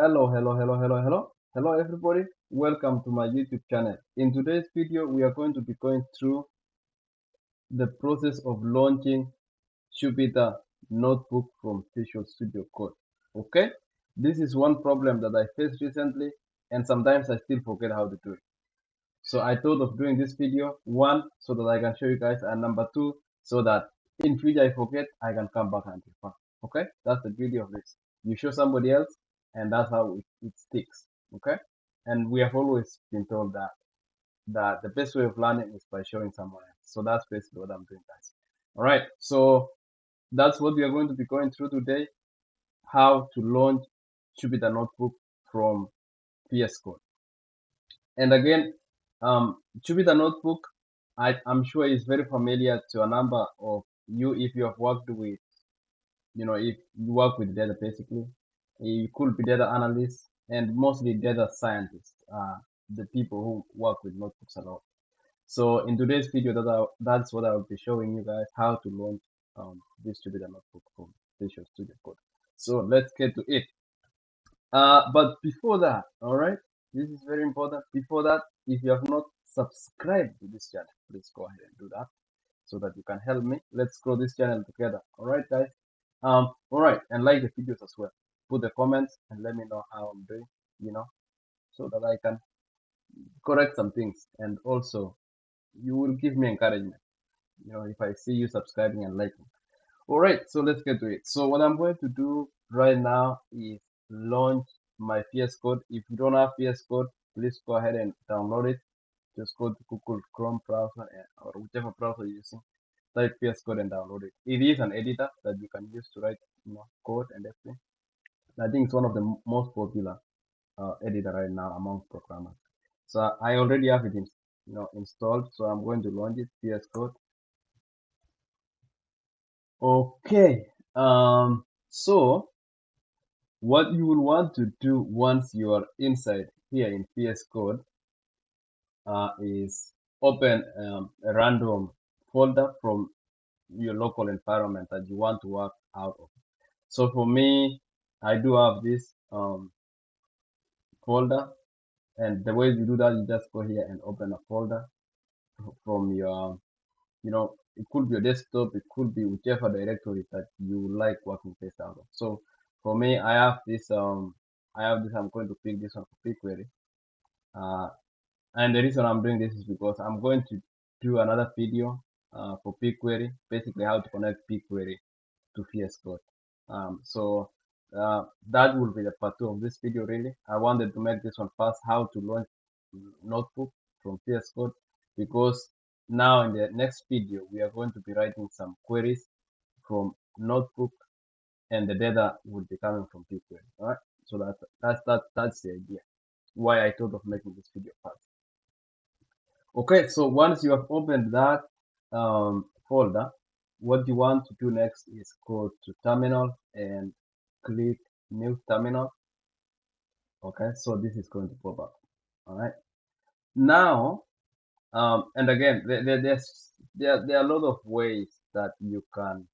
Hello everybody. Welcome to my YouTube channel. In today's video, we are going to be going through the process of launching Jupyter Notebook from Visual Studio Code. Okay? This is one problem that I faced recently, and sometimes I still forget how to do it. So I thought of doing this video, one, so that I can show you guys, and number two, so that in future I forget, I can come back and refer. Okay? That's the beauty of this. You show somebody else, and that's how it sticks. Okay? And we have always been told that the best way of learning is by showing someone else. So that's basically what I'm doing, guys. All right. So that's what we are going to be going through today: how to launch Jupyter Notebook from VS Code. And again, Jupyter Notebook, I'm sure is very familiar to a number of you if you have worked with, if you work with data basically. You could be data analysts and mostly data scientists, the people who work with notebooks a lot. So in today's video, that's what I will be showing you guys, how to launch this Jupyter Notebook from Visual Studio Code. So let's get to it. But before that, all right, this is very important. Before that, if you have not subscribed to this channel, please go ahead and do that so that you can help me. Let's grow this channel together. All right, guys. All right, and like the videos as well. Put the comments and let me know how I'm doing, so that I can correct some things. And also, you will give me encouragement, if I see you subscribing and liking. All right, so let's get to it. So what I'm going to do right now is launch my VS Code. If you don't have VS Code, please go ahead and download it. Just go to Google Chrome browser or whichever browser you're using. Type VS Code and download it. It is an editor that you can use to write, code and everything. I think it's one of the most popular editor right now among programmers. So I already have it installed. So I'm going to launch it. VS Code. Okay. So what you will want to do once you are inside here in VS Code is open a random folder from your local environment that you want to work out of. So for me, I do have this folder, and the way you do that, you just go here and open a folder from your, it could be your desktop, it could be whichever directory that you like working based out of. So for me, I'm going to pick this one for BigQuery. And the reason I'm doing this is because I'm going to do another video for BigQuery, basically how to connect BigQuery to VS Code. That will be the part 2 of this video really. I wanted to make this one first, how to launch notebook from VS Code, because now in the next video we are going to be writing some queries from notebook, and the data will be coming from BigQuery. All right, so that's the idea why I thought of making this video first. Okay, so once you have opened that folder, what you want to do next is go to terminal and click new terminal. Okay, so this is going to pop up. All right, now and again, there are a lot of ways that you can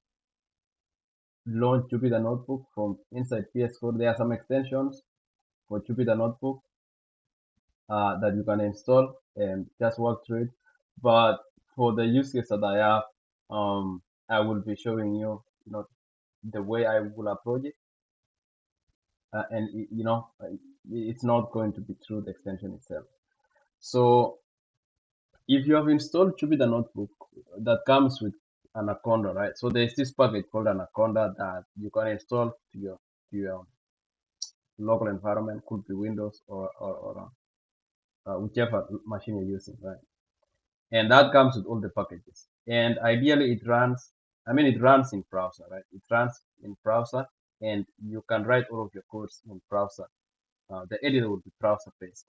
launch Jupyter Notebook from inside VS Code. There are some extensions for Jupyter Notebook that you can install and just work through it. But for the use case that I have, I will be showing you, the way I will approach it, and it's not going to be through the extension itself. So if you have installed Jupyter Notebook that comes with Anaconda, right? So there's this package called Anaconda that you can install to your local environment, could be Windows or whichever machine you're using, right? And that comes with all the packages. And ideally it runs in browser, right? It runs in browser, and you can write all of your codes in browser. The editor will be browser based.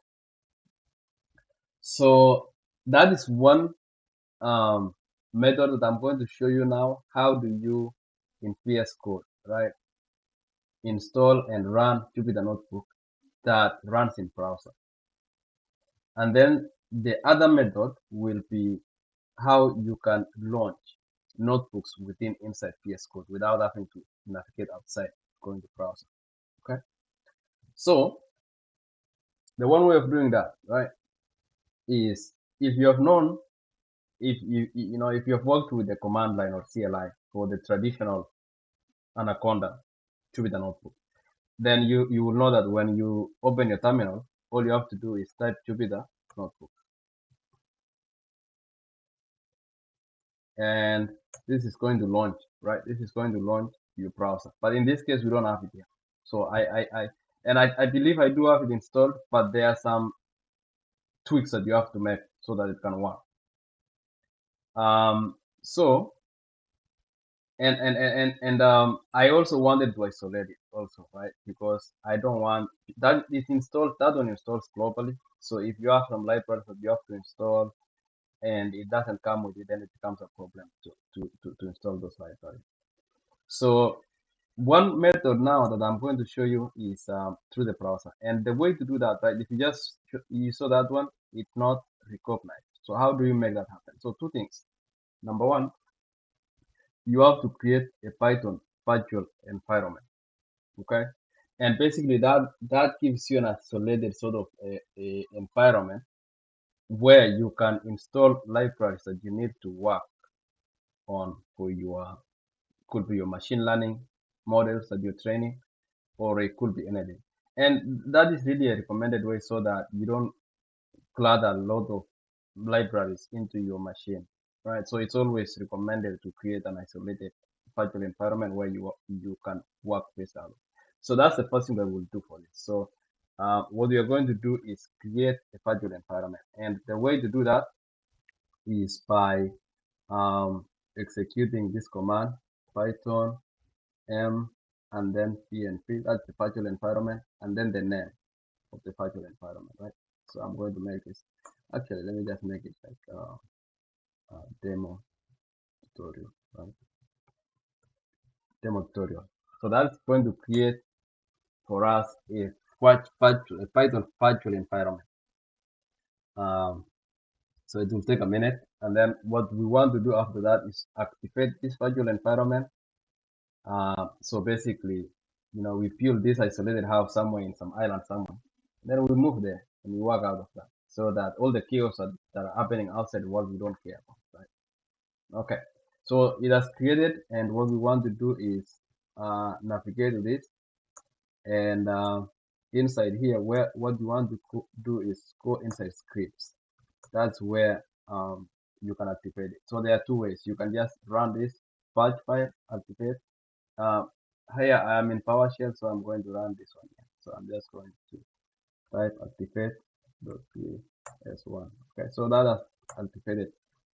So that is one method that I'm going to show you now. How do you in VS Code, right, install and run Jupyter Notebook that runs in browser? And then the other method will be how you can launch notebooks inside VS Code without having to navigate outside going to browser. Okay. So the one way of doing that, right, is if you have known, if if you have worked with the command line or CLI for the traditional Anaconda Jupyter notebook, then you will know that when you open your terminal, all you have to do is type Jupyter notebook, and this is going to launch, right? This is going to launch your browser. But in this case, we don't have it here. So I believe I do have it installed, but there are some tweaks that you have to make so that it can work. So I also wanted to isolate it also, right? Because I don't want that it installs, that one installs globally. So if you have some libraries that you have to install and it doesn't come with it, then it becomes a problem to install those libraries. So one method now that I'm going to show you is through the browser. And the way to do that, right? If you saw that one, it's not recognized. So how do you make that happen? So two things. Number one, you have to create a Python virtual environment. Okay, and basically that gives you an isolated sort of a environment where you can install libraries that you need to work on for your, could be your machine learning models that you're training, or it could be anything. And that is really a recommended way so that you don't clutter a lot of libraries into your machine, right? So it's always recommended to create an isolated virtual environment where you can work this out. So that's the first thing that we'll do for this. So what we are going to do is create a virtual environment, and the way to do that is by executing this command Python m and then pnp. That's the virtual environment, and then the name of the virtual environment, right? So I'm going to make this. Actually, let me just make it like demo tutorial, right? Demo tutorial. So that's going to create for us a Python virtual environment. Um, so it will take a minute, and then what we want to do after that is activate this virtual environment. So basically, we build this isolated house somewhere in some island somewhere. Then we move there and we work out of that, so that all the chaos that are happening outside the world we don't care about, right? Okay, so it has created, and what we want to do is navigate to this, and inside here, where what we want to do is go inside scripts. That's where you can activate it. So there are two ways. You can just run this batch file, activate. Uh, Here I am in PowerShell, so I'm going to run this one here. So I'm just going to type activate.ps1. Okay, so that has activated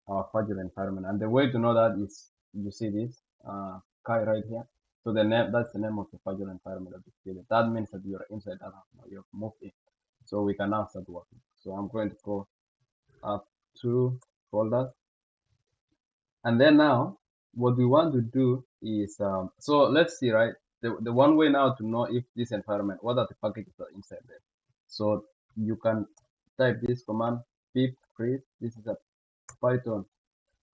our virtual environment. And the way to know that is, you see this Kai right here. So the name, that's the name of the virtual environment that is created. That means that you're inside that house now. You've moved in. So we can now start working. So I'm going to go up to folders. And then now what we want to do is, so let's see, right? The one way now to know if this environment, what are the packages that are inside there. So you can type this command pip freeze. This is a Python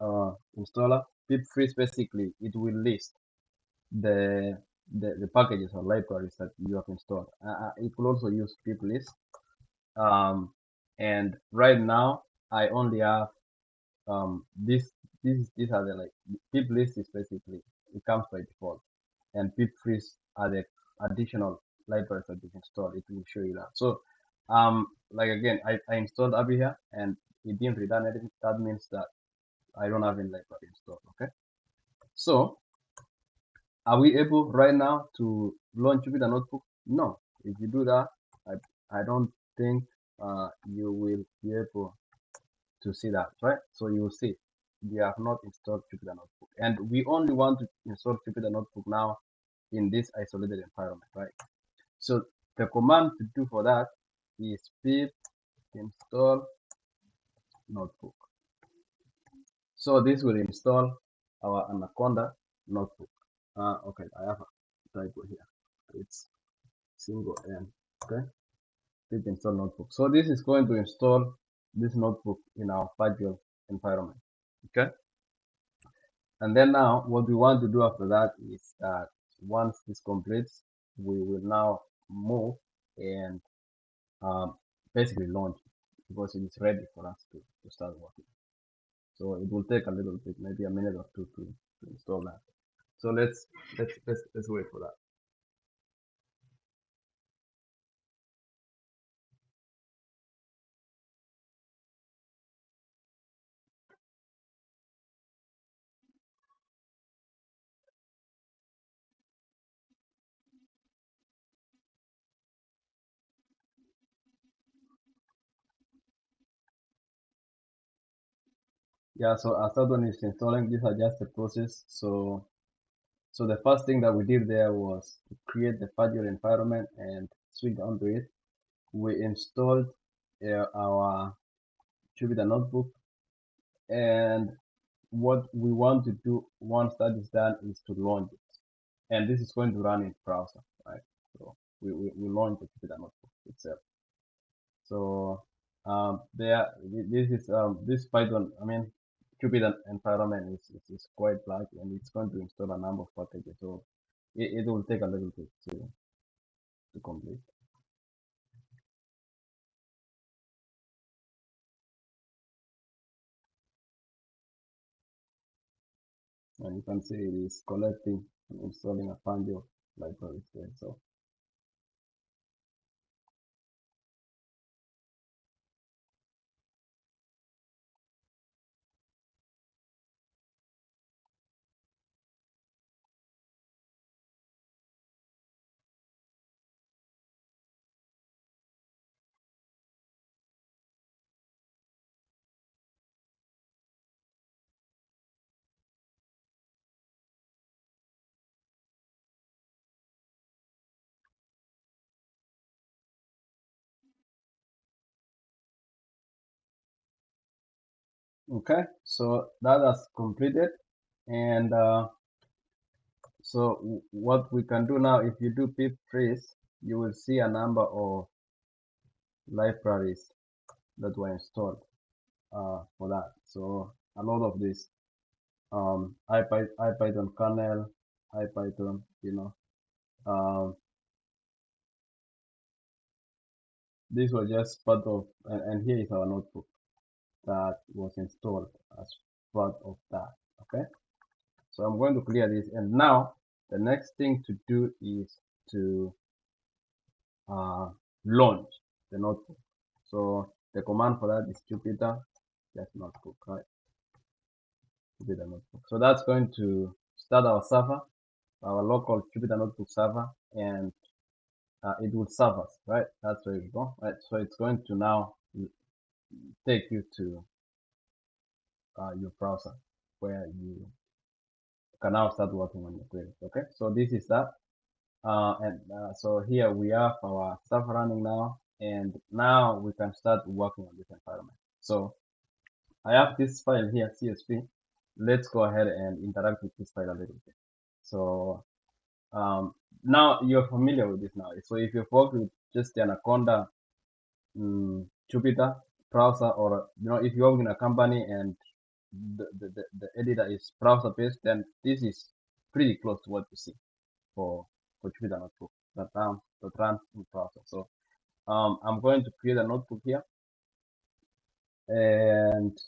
installer. Pip freeze, basically it will list the the packages or libraries that you have installed. It will also use pip list. And right now I only have these are the, like, pip list is basically, it comes by default, and pip freeze are the additional libraries that you can install. It will show you that. So like again, I installed Abby here and it didn't return anything. That means that I don't have any library installed. Okay, so are we able right now to launch Jupyter Notebook? No. If you do that, I don't think you will be able to see that, right? So you will see we have not installed Jupyter Notebook, and we only want to install Jupyter Notebook now in this isolated environment, right? So the command to do for that is pip install notebook. So this will install our Anaconda notebook. Okay, I have a typo here. It's single N. Okay, pip install notebook. So this is going to install this notebook in our virtual environment. Okay. And then now what we want to do after that is that once this completes, we will now move. and um, basically launch it because it is ready for us to start working. So it will take a little bit, maybe a minute or two to install that. So let's wait for that. Yeah, so as that one is installing, these are just the process. So the first thing that we did there was to create the Fagile environment and switch onto it. We installed our Jupyter notebook, and what we want to do once that is done is to launch it. And this is going to run in browser, right? So we launch the Jupyter notebook itself. So there, this Python, I mean, Jupyter environment is quite large, and it's going to install a number of packages. So it will take a little bit to complete. And you can see it is collecting and installing a bunch of libraries there. So okay, so that has completed, and so what we can do now, if you do pip trace, you will see a number of libraries that were installed for that. So a lot of this IPython kernel, IPython, this was just part of, and here is our notebook that was installed as part of that. Okay, so I'm going to clear this, and now the next thing to do is to uh, launch the notebook. So the command for that is Jupyter just notebook, right? Jupyter notebook. So that's going to start our server, our local Jupyter notebook server, and it will serve us, right? That's where we go, right? So it's going to now take you to your browser where you can now start working on your queries. Okay, so this is that. So here we have our stuff running now, and now we can start working on this environment. So I have this file here, CSV. Let's go ahead and interact with this file a little bit. So now you're familiar with this now. So if you've worked with just the Anaconda Jupyter browser, or if you work in a company and the editor is browser based, then this is pretty close to what you see for Jupyter notebook that runs in browser. So I'm going to create a notebook here, and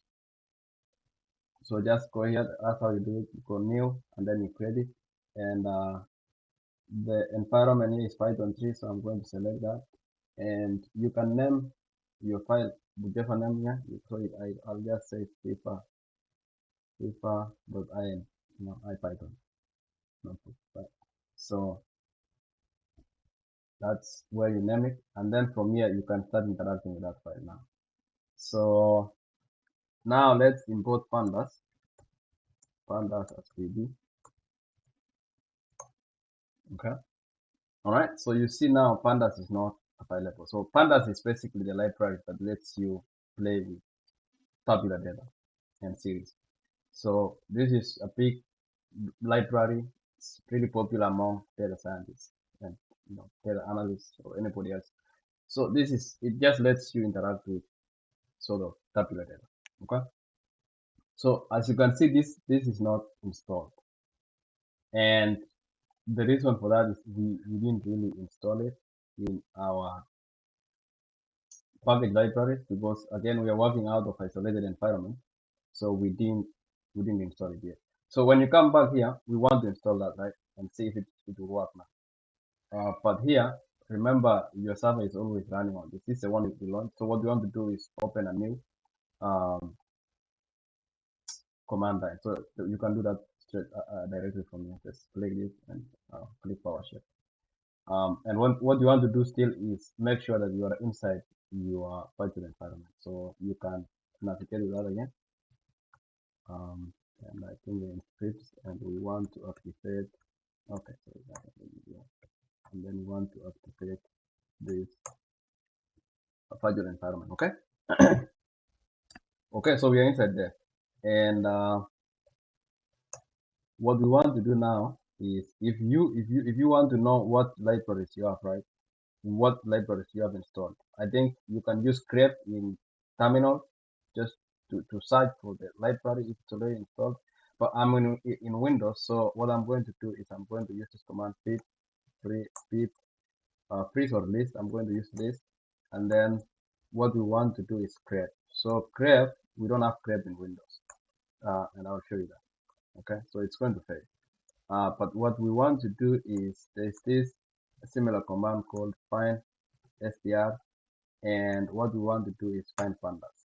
so just go here. That's how you do it. You go new, and then you create it, and the environment here is Python 3, so I'm going to select that, and you can name your file whichever name here. So I'll just say FIFA.in, IPython notebook, right? So that's where you name it, and then from here you can start interacting with that file now. So now let's import pandas as pd. Okay, all right, so you see now pandas is not available. So pandas is basically the library that lets you play with tabular data and series. So this is a big library. It's pretty popular among data scientists and data analysts or anybody else. So it just lets you interact with sort of tabular data. Okay, so as you can see, this is not installed, and the reason for that is we didn't really install it. in our package libraries because again we are working out of isolated environment, so we didn't install it yet. So when you come back here, we want to install that, right, and see if it will work now. But here, remember your server is always running on this. This is the one we launched. So what we want to do is open a new um, command line. So you can do that straight directly from here. Just click this and click PowerShell. And what you want to do still is make sure that you are inside your virtual environment. So you can navigate with that again. And I think we're in scripts and we want to activate. Okay, so and then we want to activate this virtual environment. Okay. Okay, so we are inside there, and what we want to do now is if you want to know what libraries you have, right, what libraries you have installed, I think you can use grep in terminal just to search for the library if it's already installed. But I'm in Windows, so what I'm going to do is I'm going to use this command pip pip freeze or list. I'm going to use list, and then what we want to do is grep. So grep, we don't have grep in Windows, and I'll show you that. Okay, so it's going to fail. But what we want to do is there's this similar command called find str, and what we want to do is find pandas.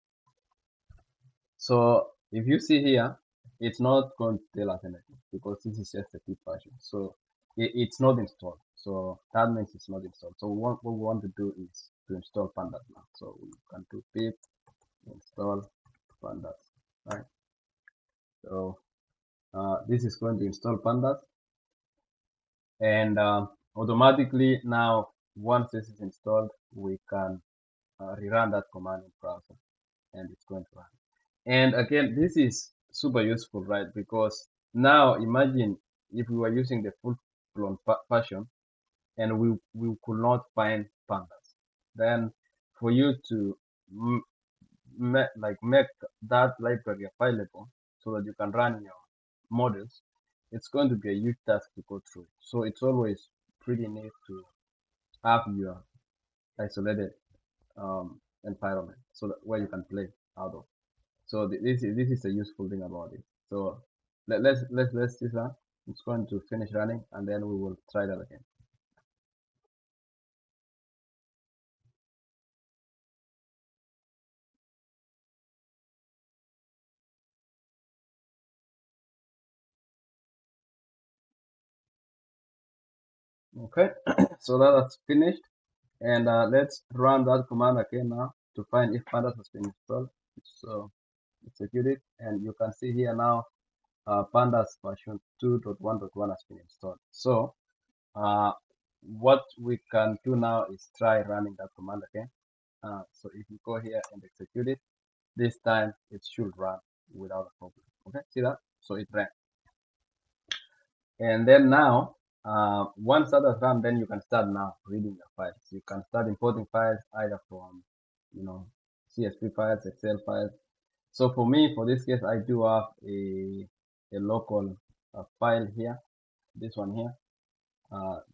So if you see here, it's not going to tell us anything because this is just a pip version. So it's not installed. So that means it's not installed. So what we want to do is to install pandas now. So we can do pip install pandas, right? So this is going to install pandas, and automatically now once this is installed, we can rerun that command in browser, and it's going to run. And again, this is super useful, right? Because now imagine if we were using the full-blown version and we could not find pandas, then for you to make that library available so that you can run your models, it's going to be a huge task to go through. So it's always pretty neat to have your isolated environment so that where you can play out of. So this is a useful thing about it. So let's see that. It's going to finish running and then we will try that again. Okay, so that's finished, and let's run that command again now to find if pandas has been installed. So execute it, and you can see here now pandas version 2.1.1 has been installed. So what we can do now is try running that command again. So if you go here and execute it, this time it should run without a problem. Okay, see that? So it ran. And then now, once that has run, then you can start now reading your files. You can start importing files either from, CSV files, Excel files. So for me, for this case, I do have a local file here. This one here,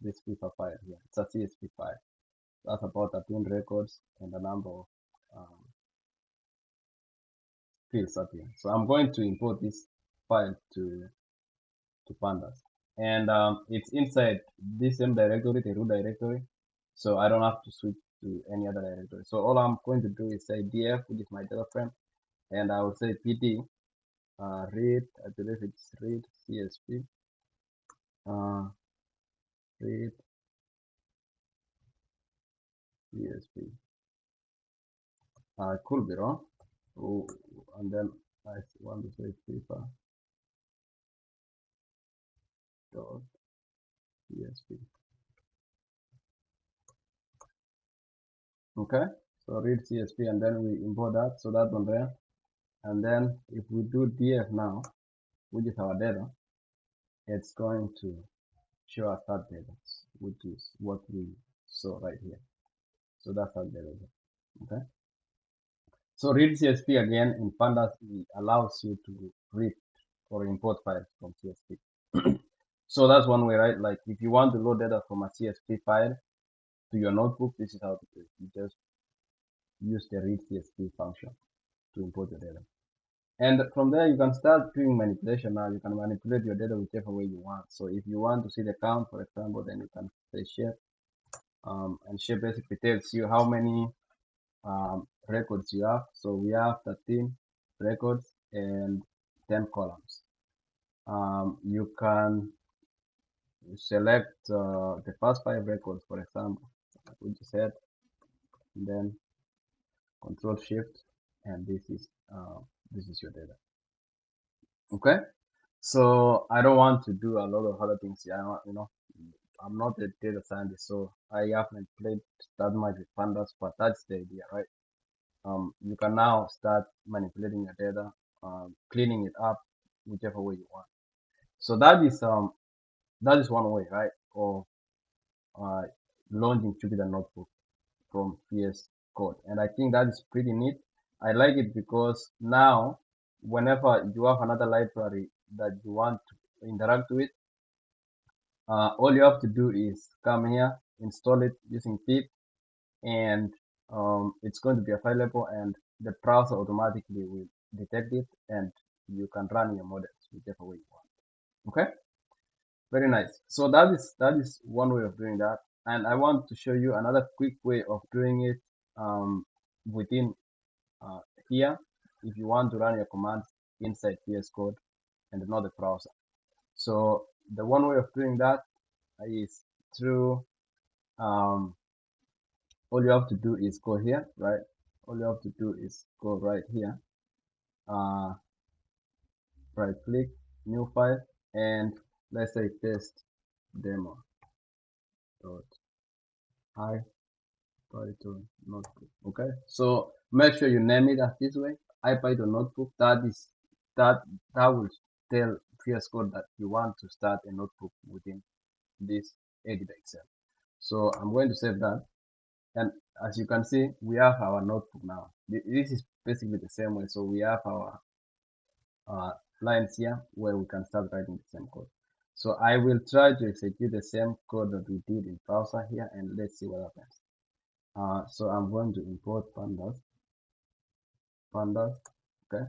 this FIFA file here. It's a CSV file. That's about 13 records and a number of fields up here. So I'm going to import this file to pandas, and it's inside this same directory, the root directory, so I don't have to switch to any other directory. So all I'm going to do is say df, which is my data frame, and I will say pd read, I believe it's read csv, read csv. I could be wrong. Oh, and then I want to say FIFA dot csv. Okay, so read csv, and then we import that, so that one there. And then if we do df now, which is our data, it's going to show us that data, which is what we saw right here. So that's our data. Okay. So read CSV again in pandas allows you to read or import files from CSV. So that's one way, right? Like if you want to load data from a CSV file to your notebook, this is how to do it. You just use the read CSV function to import your data. And from there, you can start doing manipulation. Now you can manipulate your data whichever way you want. So if you want to see the count, for example, then you can say shape, and shape basically tells you how many records you have. So we have 13 records and 10 columns. You can select the first 5 records, for example, like we just said, and then Control Shift, and this is your data. Okay, so I don't want to do a lot of other things here. I'm not a data scientist, so I haven't played that much with pandas, but that's the idea, right? You can now start manipulating your data, cleaning it up, whichever way you want. So that is one way, right, of uh, launching Jupyter Notebook from VS Code, and I think that is pretty neat. I like it because now, whenever you have another library that you want to interact with, all you have to do is come here, install it using pip, and it's going to be available, and the browser automatically will detect it, and you can run your models whichever way you want. Okay, very nice. So that is one way of doing that, and I want to show you another quick way of doing it within uh, here if you want to run your commands inside VS Code and not the browser. So the one way of doing that is through all you have to do is go here, right? All you have to do is go right here, uh, right click, new file, and let's say test demo dot ipython notebook. Okay, so make sure you name it as this way, ipython notebook. That will tell VS Code that you want to start a notebook within this editor itself. So I'm going to save that. And as you can see, we have our notebook now. This is basically the same way. So we have our lines here where we can start writing the same code. So I will try to execute the same code that we did in browser here, and let's see what happens. So I'm going to import pandas. Okay.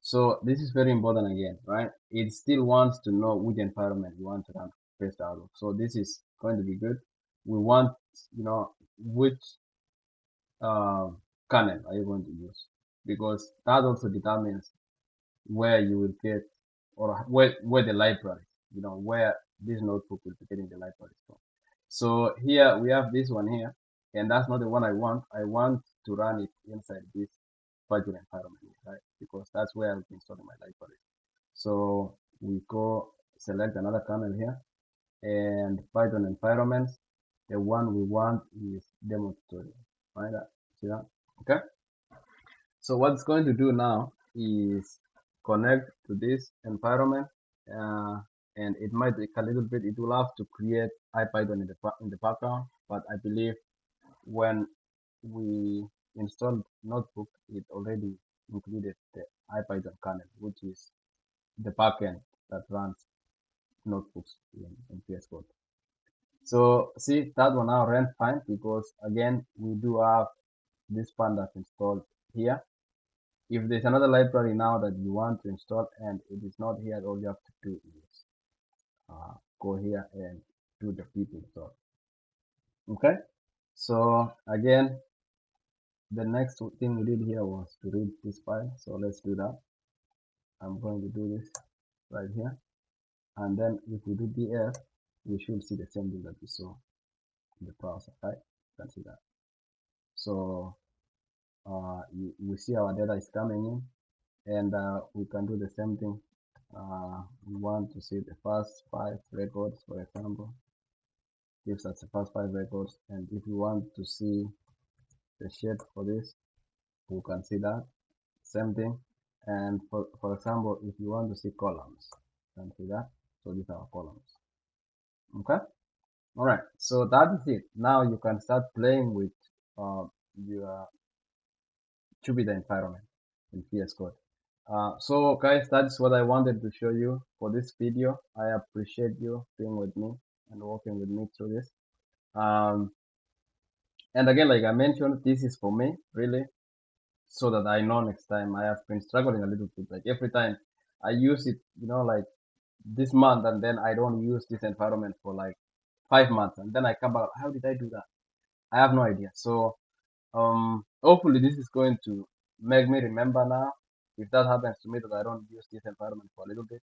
So this is very important again, right? It still wants to know which environment you want to run based out of. So this is going to be good. We want, which kernel are you going to use, because that also determines where you will get, or where the library, where this notebook will be getting the library from. So here we have this one here, and that's not the one I want. I want to run it inside this virtual environment, right? Because that's where I'll be installing my library. So we go select another kernel here, and Python environments. The one we want is demo tutorial, right? See that? Okay. So what it's going to do now is connect to this environment, uh, and it might take a little bit. It will have to create IPython in the background, but I believe when we installed Notebook, it already included the IPython kernel, which is the backend that runs notebooks in VS Code. So see, that one now ran fine because again we do have this pandas installed here. If there's another library now that you want to install and it is not here, all you have to do is go here and do the pip install. Okay, so again, the next thing we did here was to read this file. So let's do that. I'm going to do this right here. And then if we do df, we should see the same thing that we saw in the browser, right? You can see that. So we see our data is coming in, and we can do the same thing. We want to see the first 5 records, for example, gives us the first 5 records. And if we want to see the shape for this, we can see that same thing. And for example, if you want to see columns, you can see that. So these are columns. Okay. All right. So that is it. Now you can start playing with your Jupyter environment in VS Code. So guys, that's what I wanted to show you for this video. I appreciate you being with me and working with me through this. Um, And again, like I mentioned, this is for me really, so that I know next time. I have been struggling a little bit. Like every time I use it, like this month, and then I don't use this environment for like 5 months, and then I come back. How did I do that? I have no idea. So hopefully this is going to make me remember now. If that happens to me that I don't use this environment for a little bit,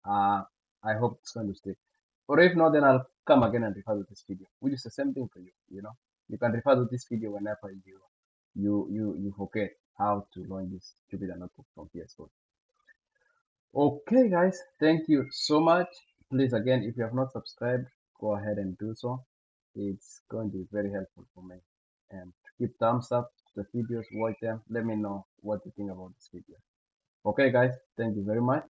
uh, I hope it's going to stick. Or if not, then I'll come again and refer to this video, which is the same thing for you. You can refer to this video whenever you forget how to launch this Jupyter notebook from PS4. Okay, guys, thank you so much. Please, again, if you have not subscribed, go ahead and do so. It's going to be very helpful for me. And give thumbs up to the videos, watch them. Let me know what you think about this video. Okay, guys, thank you very much.